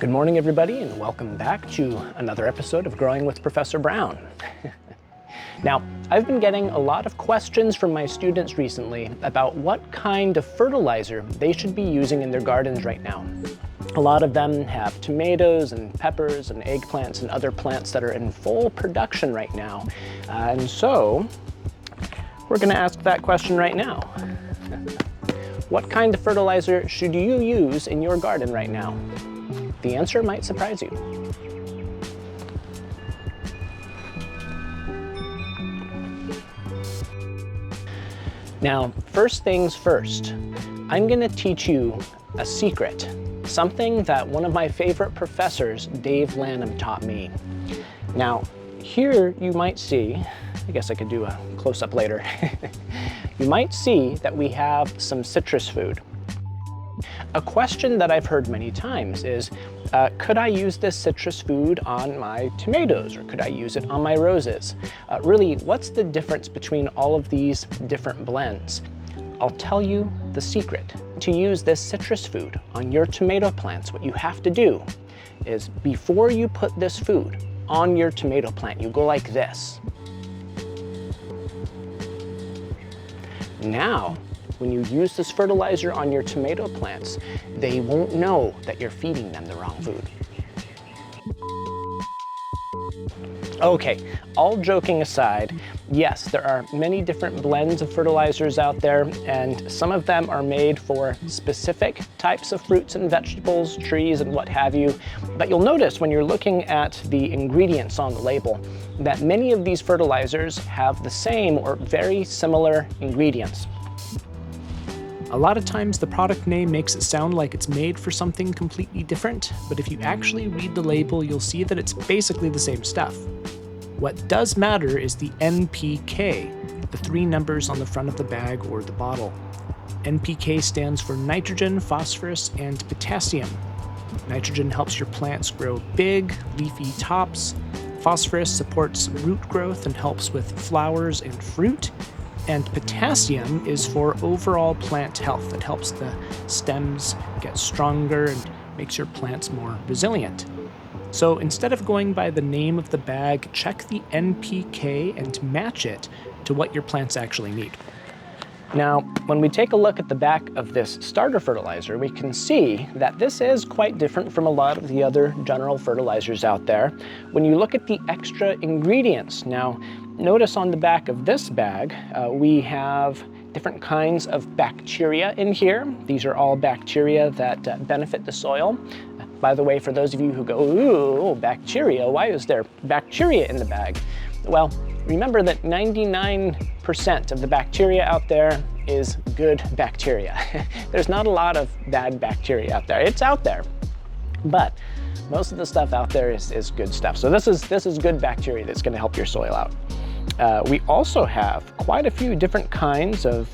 Good morning, everybody, and welcome back to another episode of Growing with Professor Brown. Now, I've been getting a lot of questions from my students recently about what kind of fertilizer they should be using in their gardens right now. A lot of them have tomatoes and peppers and eggplants and other plants that are in full production right now. And so, we're going to ask that question right now. What kind of fertilizer should you use in your garden right now? The answer might surprise you. Now, first things first, I'm going to teach you a secret, something that one of my favorite professors, Dave Lannom, taught me. Now, here you might see, I guess I could do a close-up later, you might see that we have some citrus food. A question that I've heard many times is, could I use this citrus food on my tomatoes, or could I use it on my roses? Really, what's the difference between all of these different blends? I'll tell you the secret. To use this citrus food on your tomato plants, what you have to do is, before you put this food on your tomato plant, you go like this. Now, when you use this fertilizer on your tomato plants, they won't know that you're feeding them the wrong food. Okay, all joking aside, yes, there are many different blends of fertilizers out there, and some of them are made for specific types of fruits and vegetables, trees, and what have you. But you'll notice when you're looking at the ingredients on the label that many of these fertilizers have the same or very similar ingredients. A lot of times the product name makes it sound like it's made for something completely different, but if you actually read the label, you'll see that it's basically the same stuff. What does matter is the NPK, the 3 numbers on the front of the bag or the bottle. NPK stands for nitrogen, phosphorus, and potassium. Nitrogen helps your plants grow big, leafy tops. Phosphorus supports root growth and helps with flowers and fruit. And potassium is for overall plant health. It helps the stems get stronger and makes your plants more resilient. So instead of going by the name of the bag, check the NPK and match it to what your plants actually need. Now, when we take a look at the back of this starter fertilizer, we can see that this is quite different from a lot of the other general fertilizers out there. When you look at the extra ingredients, now, notice on the back of this bag, we have different kinds of bacteria in here. These are all bacteria that benefit the soil. By the way, for those of you who go, ooh, bacteria, why is there bacteria in the bag? Well, remember that 99% of the bacteria out there is good bacteria. There's not a lot of bad bacteria out there. It's out there, but most of the stuff out there is good stuff. So this is good bacteria that's going to help your soil out. We also have quite a few different kinds of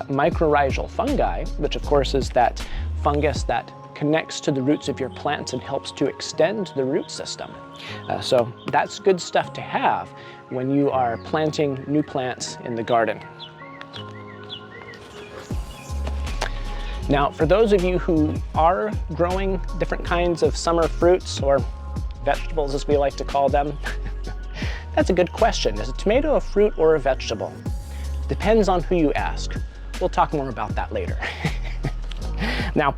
mycorrhizal fungi, which of course is that fungus that connects to the roots of your plants and helps to extend the root system. So that's good stuff to have when you are planting new plants in the garden. Now, for those of you who are growing different kinds of summer fruits, or vegetables as we like to call them, that's a good question. Is a tomato a fruit or a vegetable? Depends on who you ask. We'll talk more about that later. Now,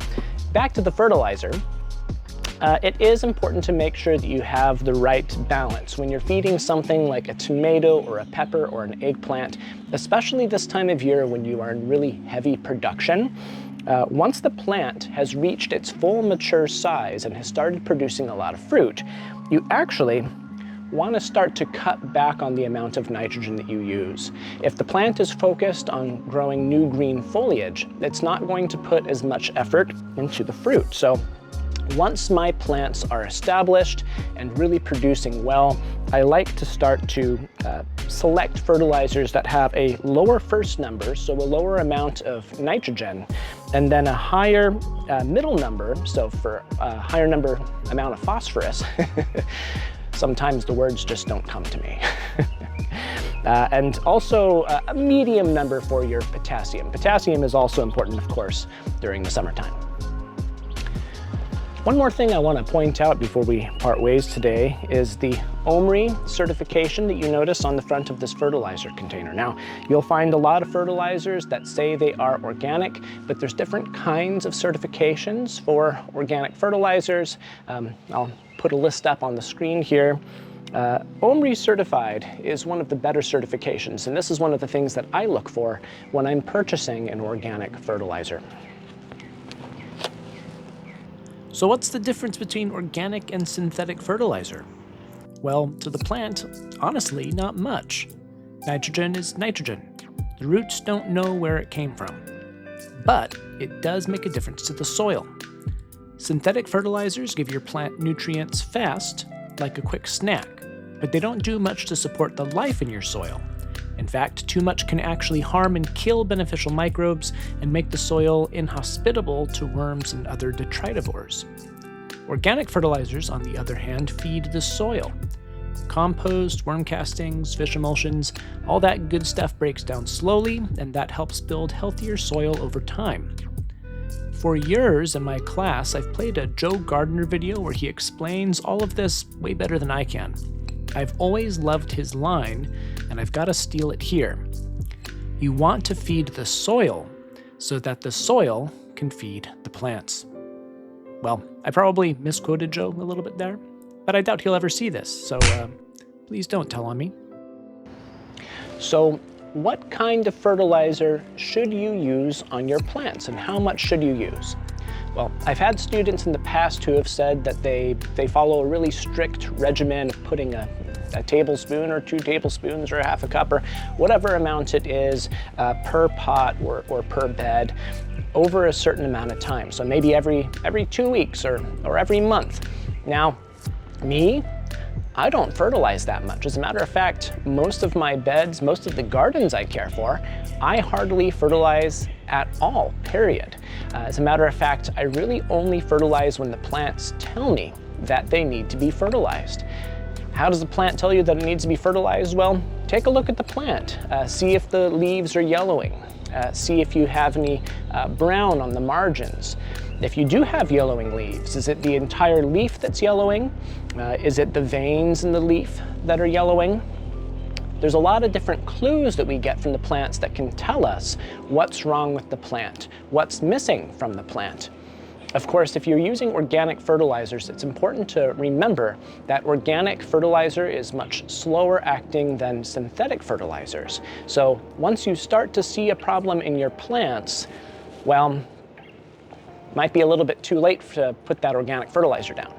back to the fertilizer. It is important to make sure that you have the right balance when you're feeding something like a tomato or a pepper or an eggplant, especially this time of year when you are in really heavy production. Once the plant has reached its full mature size and has started producing a lot of fruit, you actually want to start to cut back on the amount of nitrogen that you use. If the plant is focused on growing new green foliage, it's not going to put as much effort into the fruit. So once my plants are established and really producing well, I like to start to select fertilizers that have a lower first number, so a lower amount of nitrogen, and then a higher middle number, so for a higher amount of phosphorus. Sometimes the words just don't come to me. And also a medium number for your potassium. Potassium is also important, of course, during the summertime. One more thing I want to point out before we part ways today is the OMRI certification that you notice on the front of this fertilizer container. Now, you'll find a lot of fertilizers that say they are organic, but there's different kinds of certifications for organic fertilizers. I'll put a list up on the screen here. OMRI certified is one of the better certifications, and this is one of the things that I look for when I'm purchasing an organic fertilizer. So what's the difference between organic and synthetic fertilizer? Well, to the plant, honestly, not much. Nitrogen is nitrogen. The roots don't know where it came from. But it does make a difference to the soil. Synthetic fertilizers give your plant nutrients fast, like a quick snack, but they don't do much to support the life in your soil. In fact, too much can actually harm and kill beneficial microbes and make the soil inhospitable to worms and other detritivores. Organic fertilizers, on the other hand, feed the soil. Compost, worm castings, fish emulsions, all that good stuff breaks down slowly, and that helps build healthier soil over time. For years in my class, I've played a Joe Gardner video where he explains all of this way better than I can. I've always loved his line, and I've got to steal it here. You want to feed the soil so that the soil can feed the plants. Well, I probably misquoted Joe a little bit there, but I doubt he'll ever see this, so please don't tell on me. So, what kind of fertilizer should you use on your plants, and how much should you use? Well, I've had students in the past who have said that they follow a really strict regimen of putting a tablespoon or 2 tablespoons or half a cup or whatever amount it is per pot or per bed over a certain amount of time. So maybe every 2 weeks or every month. Now, me, I don't fertilize that much. As a matter of fact, most of my beds, most of the gardens I care for, I hardly fertilize at all, period. As a matter of fact, I really only fertilize when the plants tell me that they need to be fertilized. How does the plant tell you that it needs to be fertilized? Well, take a look at the plant. See if the leaves are yellowing. See if you have any brown on the margins. If you do have yellowing leaves, is it the entire leaf that's yellowing? Is it the veins in the leaf that are yellowing? There's a lot of different clues that we get from the plants that can tell us what's wrong with the plant, what's missing from the plant. Of course, if you're using organic fertilizers, it's important to remember that organic fertilizer is much slower acting than synthetic fertilizers. So once you start to see a problem in your plants, well, might be a little bit too late to put that organic fertilizer down.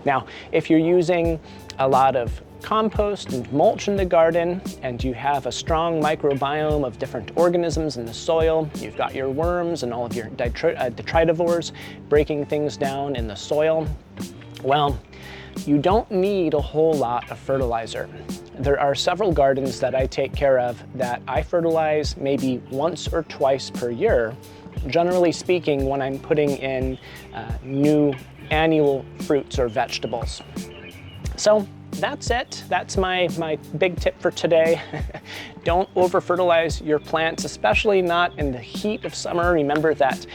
Now, if you're using a lot of compost and mulch in the garden, and you have a strong microbiome of different organisms in the soil, you've got your worms and all of your detritivores breaking things down in the soil, well, you don't need a whole lot of fertilizer. There are several gardens that I take care of that I fertilize maybe once or twice per year, generally speaking, when I'm putting in new annual fruits or vegetables. So that's it. That's my big tip for today. Don't over-fertilize your plants, especially not in the heat of summer. Remember that,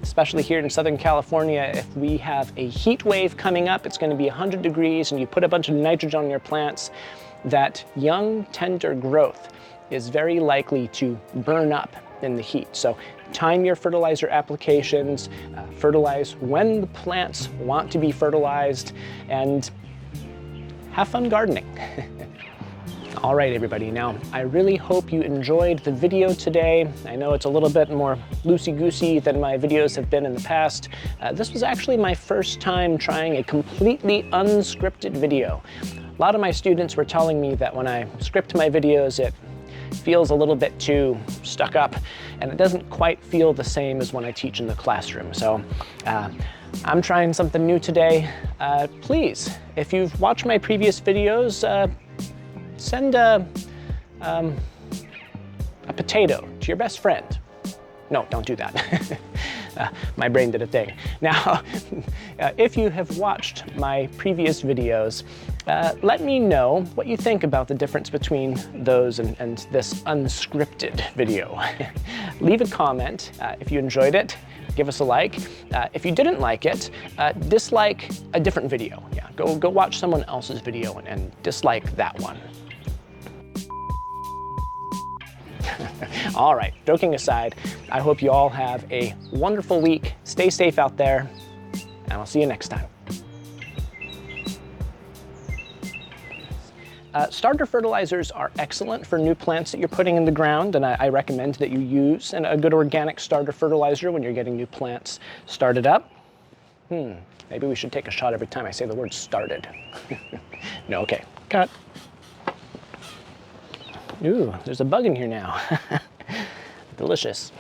especially here in Southern California, if we have a heat wave coming up, it's going to be 100 degrees and you put a bunch of nitrogen on your plants, that young, tender growth is very likely to burn up in the heat. So time your fertilizer applications, fertilize when the plants want to be fertilized, and have fun gardening. All right, everybody. Now, I really hope you enjoyed the video today. I know it's a little bit more loosey-goosey than my videos have been in the past. This was actually my first time trying a completely unscripted video. A lot of my students were telling me that when I script my videos, it feels a little bit too stuck up, and it doesn't quite feel the same as when I teach in the classroom. So I'm trying something new today. Please, if you've watched my previous videos, send a potato to your best friend. No, don't do that. My brain did a thing. Now, if you have watched my previous videos, let me know what you think about the difference between those and this unscripted video. Leave a comment if you enjoyed it. give us a like. If you didn't like it, dislike a different video. Yeah, go watch someone else's video and dislike that one. All right, joking aside, I hope you all have a wonderful week. Stay safe out there, and I'll see you next time. Starter fertilizers are excellent for new plants that you're putting in the ground, and I recommend that you use a good organic starter fertilizer when you're getting new plants started up. Maybe we should take a shot every time I say the word started. No, okay, cut. Ooh, there's a bug in here now. Delicious.